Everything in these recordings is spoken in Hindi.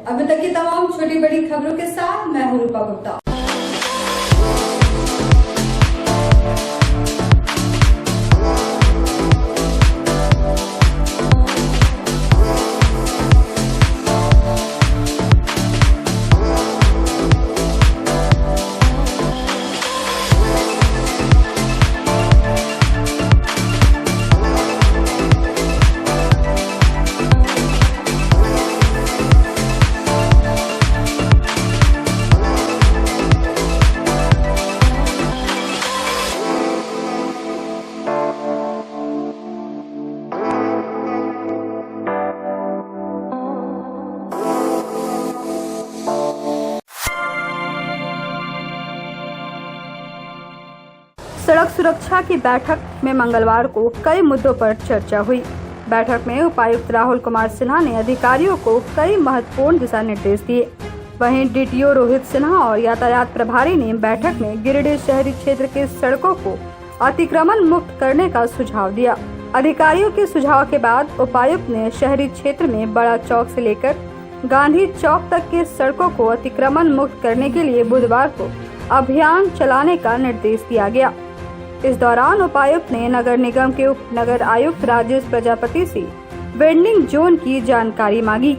अभी तक की तमाम छोटी बड़ी खबरों के साथ मैं हूं रूपा गुप्ता। सड़क सुरक्षा की बैठक में मंगलवार को कई मुद्दों पर चर्चा हुई। बैठक में उपायुक्त राहुल कुमार सिन्हा ने अधिकारियों को कई महत्वपूर्ण दिशा निर्देश दिए। वहीं डीटीओ रोहित सिन्हा और यातायात प्रभारी ने बैठक में गिरिडीह शहरी क्षेत्र के सड़कों को अतिक्रमण मुक्त करने का सुझाव दिया। अधिकारियों के सुझाव के बाद उपायुक्त ने शहरी क्षेत्र में बड़ा चौक से लेकर गांधी चौक तक के सड़कों को अतिक्रमण मुक्त करने के लिए बुधवार को अभियान चलाने का निर्देश दिया गया। इस दौरान उपायुक्त ने नगर निगम के उप नगर आयुक्त राजेश प्रजापति से वेंडिंग जोन की जानकारी मांगी,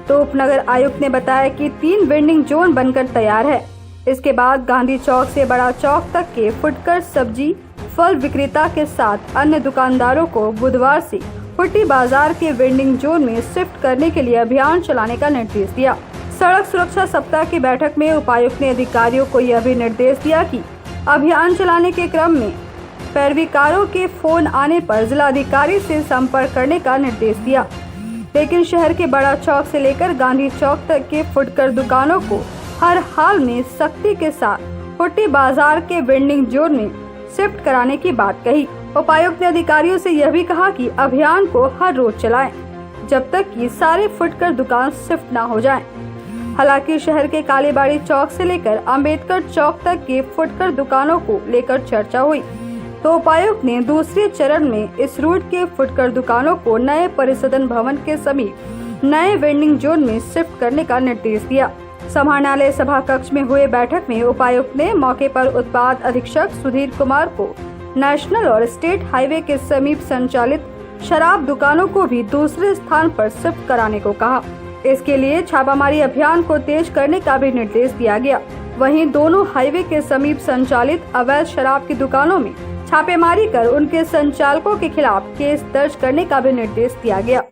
तो उप नगर आयुक्त ने बताया कि 3 वेंडिंग जोन बनकर तैयार है। इसके बाद गांधी चौक से बड़ा चौक तक के फुटकर सब्जी फल विक्रेता के साथ अन्य दुकानदारों को बुधवार से फुट्टी बाजार के वेंडिंग जोन में शिफ्ट करने के लिए अभियान चलाने का निर्देश दिया। सड़क सुरक्षा सप्ताह की बैठक में उपायुक्त ने अधिकारियों को यह भी निर्देश दिया कि अभियान चलाने के क्रम में पैरवीकारों के फोन आने पर जिलाधिकारी से संपर्क करने का निर्देश दिया, लेकिन शहर के बड़ा चौक से लेकर गांधी चौक तक के फुटकर दुकानों को हर हाल में सख्ती के साथ फुट्टी बाजार के वेंडिंग जोन में शिफ्ट कराने की बात कही। उपायुक्त ने अधिकारियों से यह भी कहा कि अभियान को हर रोज चलाएं, जब तक कि सारे फुटकर दुकान शिफ्ट न हो जाएं। हालांकि शहर के कालीबाड़ी चौक से लेकर अंबेडकर चौक तक के फुटकर दुकानों को लेकर चर्चा हुई, तो उपायुक्त ने दूसरे चरण में इस रूट के फुटकर दुकानों को नए परिसदन भवन के समीप नए वेंडिंग जोन में शिफ्ट करने का निर्देश दिया। समाहरणालय सभा कक्ष में हुए बैठक में उपायुक्त ने मौके पर उत्पाद अधीक्षक सुधीर कुमार को नेशनल और स्टेट हाईवे के समीप संचालित शराब दुकानों को भी दूसरे स्थान पर शिफ्ट कराने को कहा। इसके लिए छापामारी अभियान को तेज करने का भी निर्देश दिया गया। वहीं दोनों हाईवे के समीप संचालित अवैध शराब की दुकानों में छापेमारी कर उनके संचालकों के खिलाफ केस दर्ज करने का भी निर्देश दिया गया।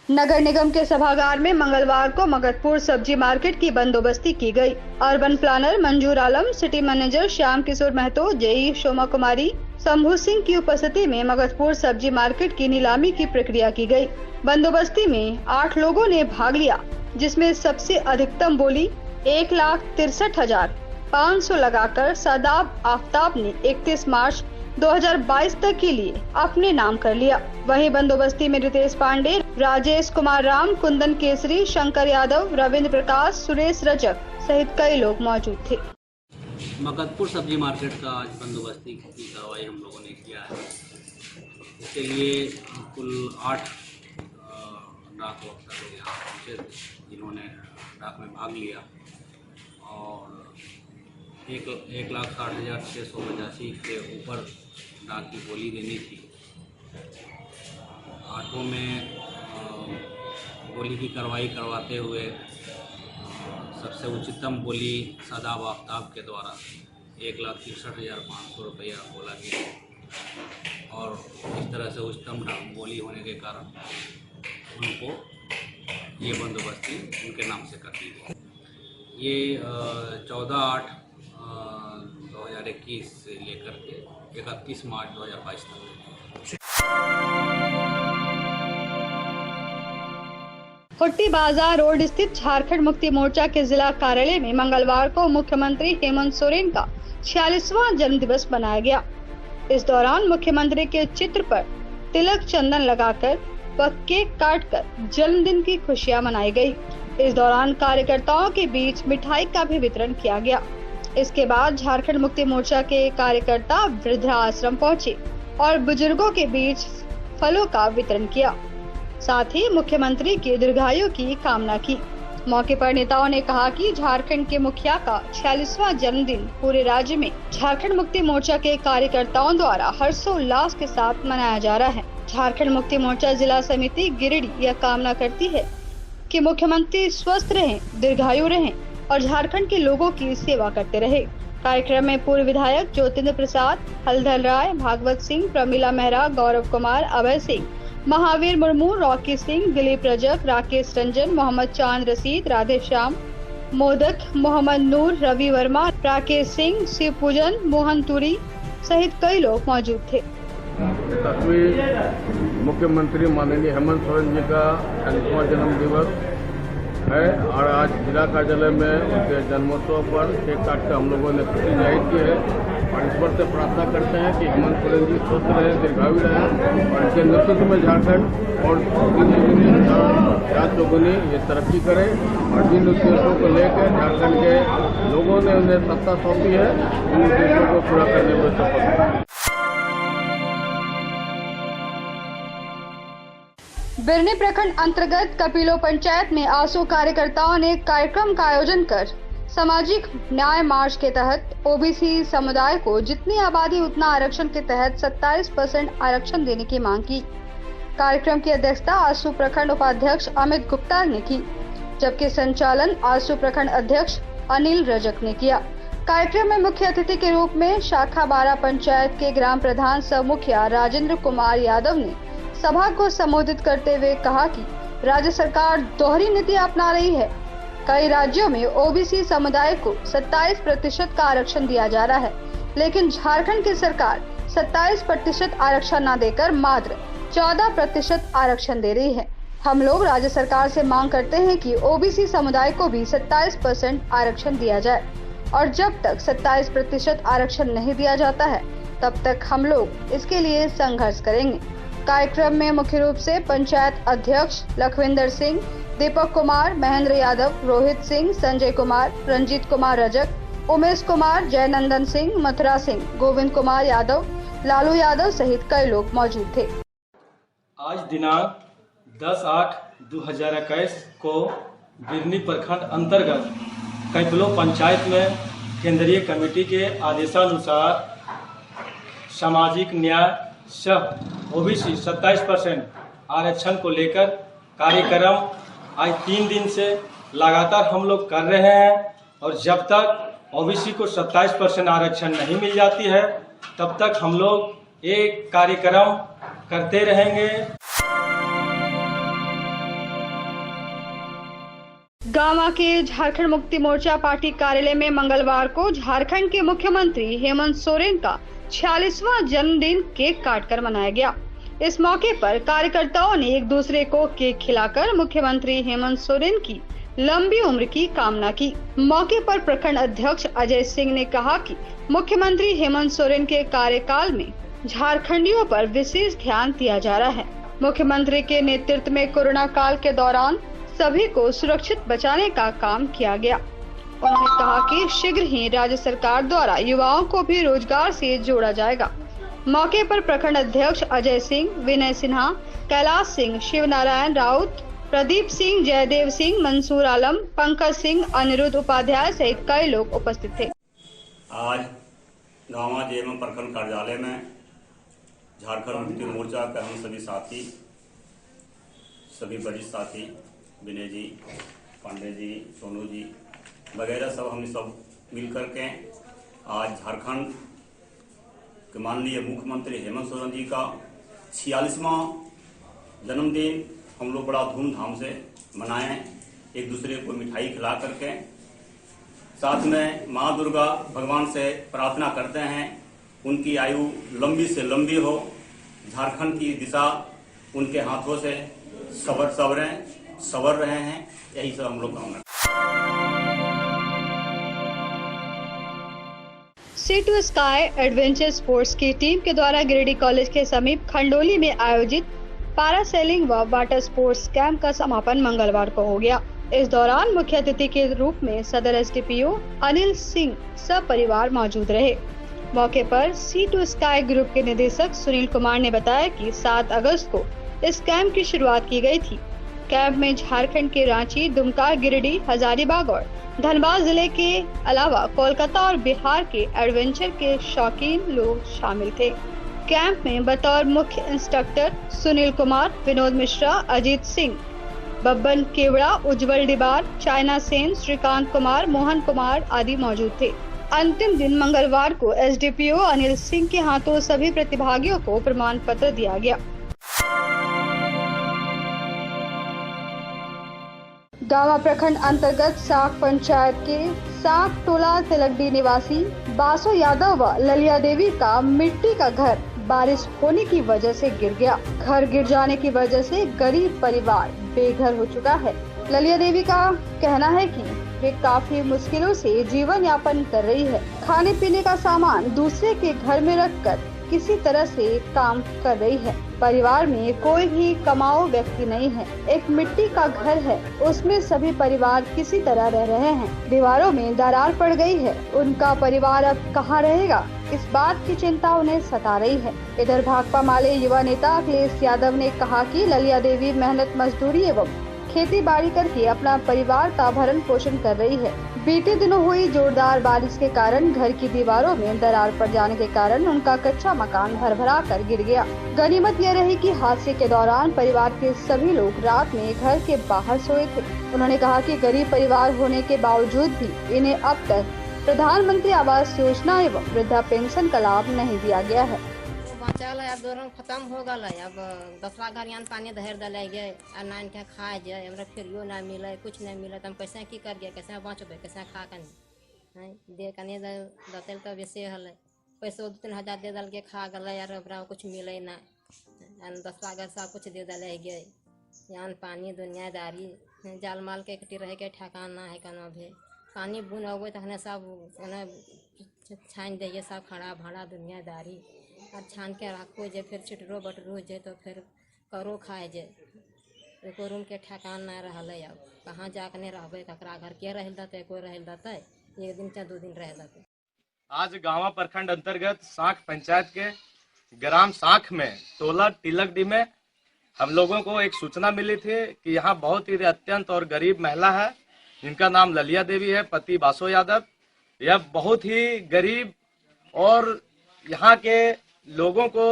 नगर निगम के सभागार में मंगलवार को मगधपुर सब्जी मार्केट की बंदोबस्ती की गई। अर्बन प्लानर मंजूर आलम, city manager Shyam Kishore Mahato, JEE शोमा कुमारी, शंभू सिंह की उपस्थिति में मगधपुर सब्जी मार्केट की नीलामी की प्रक्रिया की गई। बंदोबस्ती में 8 लोगों ने भाग लिया, जिसमें सबसे अधिकतम बोली 1,63,500 लगाकर शादाब आफ्ताब ने 31 मार्च 2022 तक के लिए अपने नाम कर लिया। वहीं बंदोबस्ती में रितेश पांडे, राजेश कुमार राम, कुंदन केसरी, शंकर यादव, रविंद्र प्रकाश, सुरेश रजक सहित कई लोग मौजूद थे। मगधपुर सब्जी मार्केट का आज बंदोबस्ती की कार्रवाई हम लोगों ने किया है। इसके लिए कुल 8 डाक वक्ता लोग यहाँ पहुँचे थे, जिन्होंने डाक में भाग लिया और 1,60,685 के ऊपर डाक की बोली देनी थी। 8 में बोली की कार्रवाई करवाते हुए सबसे उच्चतम बोली शादाब आफ्ताब के द्वारा 1,63,500 रुपया बोला गया और इस तरह से उच्चतम बोली होने के कारण उनको ये बंदोबस्ती उनके नाम से कर दी गई। ये 14/8/2021 से लेकर के 31 मार्च 2022 तक। फुट्टी बाजार रोड स्थित झारखंड मुक्ति मोर्चा के जिला कार्यालय में मंगलवार को मुख्यमंत्री हेमंत सोरेन का 46वां जन्म दिवस मनाया गया। इस दौरान मुख्यमंत्री के चित्र पर तिलक चंदन लगाकर व केक काटकर जन्मदिन की खुशियां मनाई गई। इस दौरान कार्यकर्ताओं के बीच मिठाई का भी वितरण किया गया। इसके बाद झारखंड मुक्ति मोर्चा के कार्यकर्ता वृद्धाश्रम पहुंचे और बुजुर्गों के बीच फलों का वितरण किया। साथ ही मुख्यमंत्री के दीर्घायु की कामना की। मौके पर नेताओं ने कहा कि झारखंड के मुखिया का 46वां जन्मदिन पूरे राज्य में झारखंड मुक्ति मोर्चा के कार्यकर्ताओं द्वारा हर्षोल्लास के साथ मनाया जा रहा है। झारखंड मुक्ति मोर्चा जिला समिति गिरिडीह यह कामना करती है कि मुख्यमंत्री स्वस्थ रहें, दीर्घायु रहें और झारखंड के लोगों की सेवा करते रहे। कार्यक्रम में पूर्व विधायक ज्योतिंद्र प्रसाद, हलधर राय, भागवत सिंह, प्रमिला मेहरा, गौरव कुमार, अभय सिंह, महावीर मुर्मू, रॉकी सिंह, दिलीप रजक, राकेश रंजन, मोहम्मद चांद रशीद, राधे श्याम, मोदक, मोहम्मद नूर, रवि वर्मा, राकेश सिंह, शिव पूजन, मोहन तुरी सहित कई लोग मौजूद थे। तस्वीर मुख्यमंत्री माननीय हेमंत सोरेन जी का 40वां जन्म दिवस है और आज जिला कार्यालय में उनके जन्मोत्सव पर केक काट कर हम लोगों ने खुशी जाहिर की है और ईश्वर से प्रार्थना करते हैं कि हेमंत सोरेन जी स्वस्थ रहे, दीर्घायु रहे और इसके नेतृत्व में झारखंड और रात चौगुनी ये तरक्की करे और जिन उद्देश्यों को लेकर झारखंड के लोगों ने उन्हें सत्ता सौंपी है उन उद्देश्यों को पूरा करने में सफल। बिरनी प्रखंड अंतर्गत कपिलो पंचायत में आसू कार्यकर्ताओं ने कार्यक्रम का आयोजन कर सामाजिक न्याय मार्च के तहत ओबीसी समुदाय को जितनी आबादी उतना आरक्षण के तहत 27% आरक्षण देने की मांग की। कार्यक्रम की अध्यक्षता आसू प्रखंड उपाध्यक्ष अमित गुप्ता ने की, जबकि संचालन आसू प्रखंड अध्यक्ष अनिल रजक ने किया। कार्यक्रम में मुख्य अतिथि के रूप में शाखा 12 पंचायत के ग्राम प्रधान सह मुखिया राजेंद्र कुमार यादव ने सभा को संबोधित करते हुए कहा कि राज्य सरकार दोहरी नीति अपना रही है। कई राज्यों में ओबीसी समुदाय को 27% का आरक्षण दिया जा रहा है, लेकिन झारखंड की सरकार 27% आरक्षण न देकर मात्र 14% आरक्षण दे रही है। हम लोग राज्य सरकार से मांग करते हैं कि ओबीसी समुदाय को भी 27% आरक्षण दिया जाए और जब तक 27% आरक्षण नहीं दिया जाता है तब तक हम लोग इसके लिए संघर्ष करेंगे। कार्यक्रम में मुख्य रूप से पंचायत अध्यक्ष लखविंदर सिंह, दीपक कुमार, महेंद्र यादव, रोहित सिंह, संजय कुमार, रंजीत कुमार रजक, उमेश कुमार, जयनंदन सिंह, मथुरा सिंह, गोविंद कुमार यादव, लालू यादव सहित कई लोग मौजूद थे। आज दिनांक 10/8/2021 को बिरनी प्रखंड अंतर्गत कपिलो पंचायत में केंद्रीय कमेटी के आदेशानुसार सामाजिक न्याय सह ओबीसी 27% आरक्षण को लेकर कार्यक्रम आज 3 दिन से लगातार हम लोग कर रहे हैं और जब तक ओबीसी को 27% आरक्षण नहीं मिल जाती है तब तक हम लोग एक कार्यक्रम करते रहेंगे। गामा के झारखंड मुक्ति मोर्चा पार्टी कार्यालय में मंगलवार को झारखंड के मुख्यमंत्री हेमंत सोरेन का 46वां जन्मदिन केक काटकर मनाया गया। इस मौके पर कार्यकर्ताओं ने एक दूसरे को केक खिलाकर मुख्यमंत्री हेमंत सोरेन की लंबी उम्र की कामना की। मौके पर प्रखंड अध्यक्ष अजय सिंह ने कहा कि मुख्यमंत्री हेमंत सोरेन के कार्यकाल में झारखंडियों पर विशेष ध्यान दिया जा रहा है। मुख्यमंत्री के नेतृत्व में कोरोना काल के दौरान सभी को सुरक्षित बचाने का काम किया गया। उन्होंने कहा कि शीघ्र ही राज्य सरकार द्वारा युवाओं को भी रोजगार से जोड़ा जाएगा। मौके पर प्रखंड अध्यक्ष अजय सिंह, विनय सिन्हा, कैलाश सिंह, शिव नारायण राउत, प्रदीप सिंह, जयदेव सिंह, मंसूर आलम, पंकज सिंह, अनिरुद्ध उपाध्याय सहित कई लोग उपस्थित थे। आज गांवा जेएमएम प्रखंड कार्यालय में झारखंड मुक्ति मोर्चा के हम सभी साथी, सभी वरिष्ठ साथी, विनय जी, पांडे जी, सोनू जी वगैरह हम सब मिल कर के आज झारखंड के माननीय मुख्यमंत्री हेमंत सोरेन जी का 46वां जन्मदिन हम लोग बड़ा धूमधाम से मनाएं, एक दूसरे को मिठाई खिला करके। साथ में माँ दुर्गा भगवान से प्रार्थना करते हैं उनकी आयु लंबी से लंबी हो, झारखंड की दिशा उनके हाथों से सवर रहे हैं, यही सब हम लोग कामना। सी टू स्काई एडवेंचर स्पोर्ट्स की टीम के द्वारा गिरिडीह कॉलेज के समीप खंडोली में आयोजित पैरासेलिंग व वाटर स्पोर्ट्स कैंप का समापन मंगलवार को हो गया। इस दौरान मुख्य अतिथि के रूप में सदर एसडीपीओ अनिल सिंह सपरिवार मौजूद रहे। मौके पर सी टू स्काई ग्रुप के निदेशक सुनील कुमार ने बताया कि 7 अगस्त को इस कैंप की शुरुआत की गई थी। कैंप में झारखंड के रांची, दुमका, गिरिडीह, हजारीबाग और धनबाद जिले के अलावा कोलकाता और बिहार के एडवेंचर के शौकीन लोग शामिल थे। कैंप में बतौर मुख्य इंस्ट्रक्टर सुनील कुमार, विनोद मिश्रा, अजीत सिंह, बब्बन केवड़ा, उज्जवल डिबार, चाइना सेन, श्रीकांत कुमार, मोहन कुमार आदि मौजूद थे। अंतिम दिन मंगलवार को एसडीपीओ अनिल सिंह के हाथों सभी प्रतिभागियों को प्रमाण पत्र दिया गया। गावा प्रखंड अंतर्गत साख पंचायत के साख टोला तिलकडी निवासी बासो यादव व ललिया देवी का मिट्टी का घर बारिश होने की वजह से गिर गया। घर गिर जाने की वजह से गरीब परिवार बेघर हो चुका है। ललिया देवी का कहना है कि वे काफी मुश्किलों से जीवन यापन कर रही है। खाने पीने का सामान दूसरे के घर में रखकर किसी तरह से काम कर रही है। परिवार में कोई भी कमाऊ व्यक्ति नहीं है। एक मिट्टी का घर है, उसमें सभी परिवार किसी तरह रह रहे हैं। दीवारों में दरार पड़ गई है। उनका परिवार अब कहाँ रहेगा, इस बात की चिंता उन्हें सता रही है। इधर भाकपा माले युवा नेता अखिलेश यादव ने कहा कि ललिया देवी मेहनत मजदूरी एवं खेती बाड़ी करके अपना परिवार का भरण पोषण कर रही है। बीते दिनों हुई जोरदार बारिश के कारण घर की दीवारों में दरार पड़ जाने के कारण उनका कच्चा मकान भरभरा कर गिर गया। गनीमत यह रही कि हादसे के दौरान परिवार के सभी लोग रात में घर के बाहर सोए थे। उन्होंने कहा कि गरीब परिवार होने के बावजूद भी इन्हें अब तक प्रधानमंत्री आवास योजना एवं वृद्धा पेंशन का लाभ नहीं दिया गया है। बचल है, अब दोनों खत्म हो गल है। अब दूसरा घर यहाँ पानी धर दले गए और नान के खाए जाए, हमरा फिरियो ना मिले, कुछ नहीं मिले, हम कैसे की कर गए, कैसे बचबे, कैसे खा कनी दे कनी दतल तो वैसे हल पैसो 2-3 हजार दे दल के खा गल यार, अब कुछ मिले ना। दूसरा घर सब कुछ दे दले गए। यहाँ पानी दुनियादारी जाल माल के कटी रहे के ठेकाना है कनो भी पानी बुन अबे तो सब छान दिए, सब खड़ा भाड़ा दुनियादारी और छान के रखो जे, फिर छिटरो बटरो जे तो फिर करो खाए जे। एको रूम के ठेकान ना रहल है। अब कहाँ जाके रहबे, ककरा घर के रह देते, कोई रह देते, 1 दिन चाहे 2 दिन रह देते। आज गावा प्रखंड अंतर्गत साख पंचायत के ग्राम साख में टोला तिलकडी में हम लोगों को एक सूचना मिली थी कि यहाँ बहुत ही अत्यंत और गरीब महिला है, जिनका नाम ललिया देवी है, पति बासो यादव। यह बहुत ही गरीब और यहाँ के लोगों को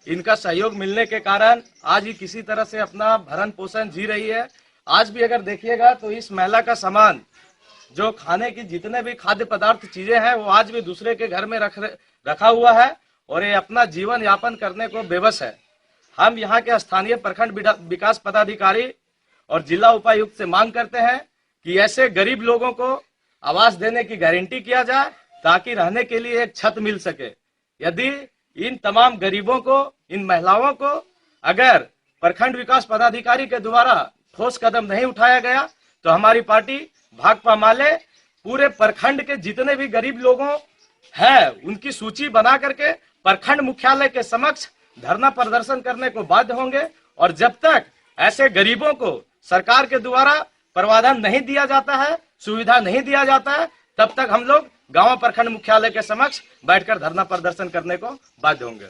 इनका सहयोग मिलने के कारण आज ही किसी तरह से अपना भरण पोषण जी रही है। आज भी अगर देखिएगा तो इस महिला का सामान जो खाने की जितने भी खाद्य पदार्थ चीजें हैं वो आज भी दूसरे के घर में रखा हुआ है और ये अपना जीवन यापन करने को बेबस है। हम यहाँ के स्थानीय प्रखंड विकास पदाधिकारी और जिला उपायुक्त से मांग करते हैं कि ऐसे गरीब लोगों को आवास देने की गारंटी किया जाए ताकि रहने के लिए एक छत मिल सके। यदि इन तमाम गरीबों को, इन महिलाओं को अगर प्रखंड विकास पदाधिकारी के द्वारा ठोस कदम नहीं उठाया गया तो हमारी पार्टी भाकपा माले पूरे प्रखंड के जितने भी गरीब लोगों हैं उनकी सूची बना करके प्रखंड मुख्यालय के समक्ष धरना प्रदर्शन करने को बाध्य होंगे। और जब तक ऐसे गरीबों को सरकार के द्वारा प्रावधान नहीं दिया जाता है, सुविधा नहीं दिया जाता है, तब तक हम लोग गांव प्रखंड मुख्यालय के समक्ष बैठकर धरना प्रदर्शन करने को बाध्य होंगे।